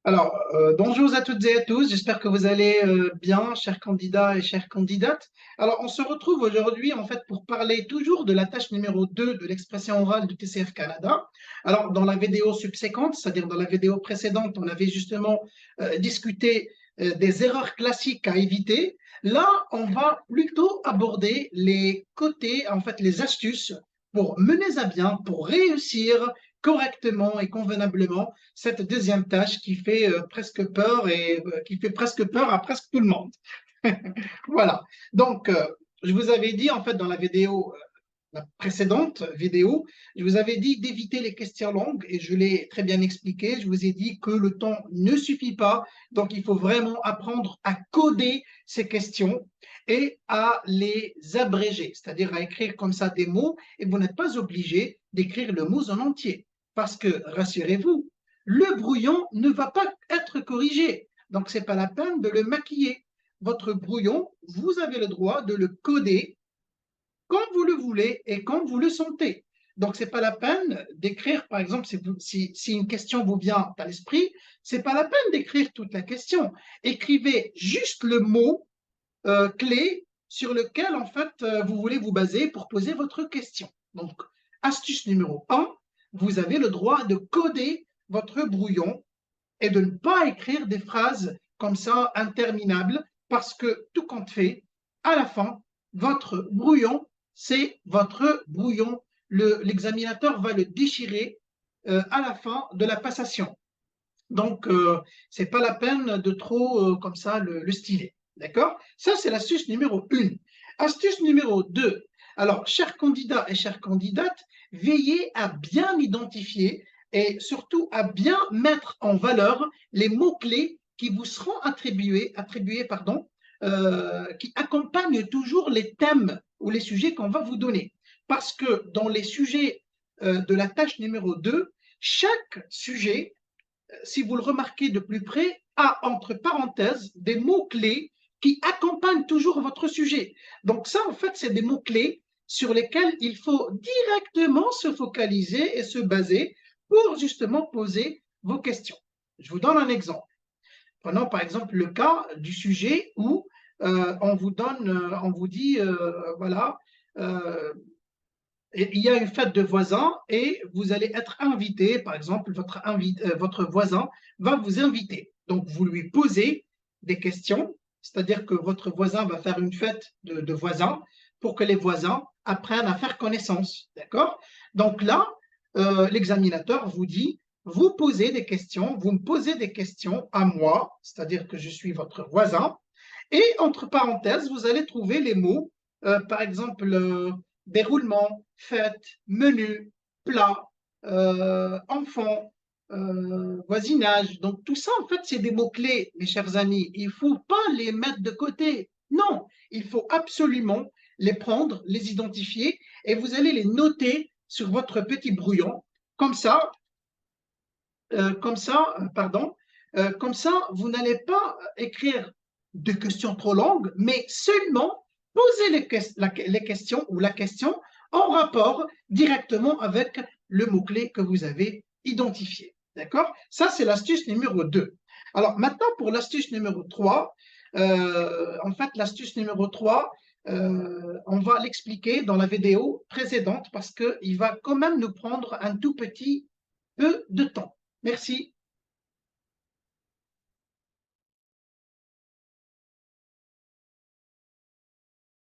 Bonjour à toutes et à tous, j'espère que vous allez bien, chers candidats et chères candidates. Alors, on se retrouve aujourd'hui en fait pour parler toujours de la tâche numéro 2 de l'expression orale du TCF Canada. Alors, dans la vidéo subséquente, c'est-à-dire dans la vidéo précédente, on avait justement discuté des erreurs classiques à éviter. Là, on va plutôt aborder les côtés, en fait, les astuces pour mener à bien, pour réussir correctement et convenablement cette deuxième tâche qui fait presque peur et qui fait presque peur à presque tout le monde. Voilà. Donc, je vous avais dit en fait dans la vidéo, la précédente vidéo, je vous avais dit d'éviter les questions longues et je l'ai très bien expliqué. Je vous ai dit que le temps ne suffit pas, donc il faut vraiment apprendre à coder ces questions et à les abréger, c'est-à-dire à écrire comme ça des mots et vous n'êtes pas obligé d'écrire le mot en entier parce que, rassurez-vous, le brouillon ne va pas être corrigé, donc ce n'est pas la peine de le maquiller. Votre brouillon, vous avez le droit de le coder quand vous le voulez et quand vous le sentez. Donc, ce n'est pas la peine d'écrire, par exemple, si une question vous vient à l'esprit, ce n'est pas la peine d'écrire toute la question. Écrivez juste le mot clé sur lequel, en fait, vous voulez vous baser pour poser votre question. Donc, astuce numéro 1, vous avez le droit de coder votre brouillon et de ne pas écrire des phrases comme ça interminables parce que tout compte fait, à la fin, votre brouillon, c'est votre brouillon. L'examinateur va le déchirer à la fin de la passation. Donc, ce n'est pas la peine de trop comme ça le styler. D'accord? Ça, c'est l'astuce numéro 1. Astuce numéro 2. Alors, chers candidats et chères candidates, veillez à bien identifier et surtout à bien mettre en valeur les mots-clés qui vous seront qui accompagnent toujours les thèmes ou les sujets qu'on va vous donner. Parce que dans les sujets de la tâche numéro 2, chaque sujet si vous le remarquez de plus près, a entre parenthèses des mots-clés qui accompagnent toujours votre sujet. Donc ça, en fait, c'est des mots-clés sur lesquels il faut directement se focaliser et se baser pour justement poser vos questions. Je vous donne un exemple. Prenons par exemple le cas du sujet où on vous dit, voilà, euh, il y a une fête de voisins et vous allez être invité, par exemple, votre voisin va vous inviter. Donc, vous lui posez des questions, c'est-à-dire que votre voisin va faire une fête de voisins pour que les voisins apprennent à faire connaissance. D'accord? Donc là, l'examinateur vous dit, vous posez des questions, vous me posez des questions à moi, c'est-à-dire que je suis votre voisin, et entre parenthèses, vous allez trouver les mots, par exemple, déroulement, fête, menu, plat, enfant, voisinage. Donc tout ça, en fait, c'est des mots-clés, mes chers amis. Il ne faut pas les mettre de côté. Non, il faut absolument les prendre, les identifier, et vous allez les noter sur votre petit brouillon. Comme ça, pardon, comme ça, vous n'allez pas écrire de questions trop longues, mais seulement poser les questions ou la question en rapport directement avec le mot-clé que vous avez identifié. D'accord? Ça, c'est l'astuce numéro 2. Alors maintenant, pour l'astuce numéro 3, en fait, l'astuce numéro 3, on va l'expliquer dans la vidéo précédente parce qu'il va quand même nous prendre un tout petit peu de temps. Merci.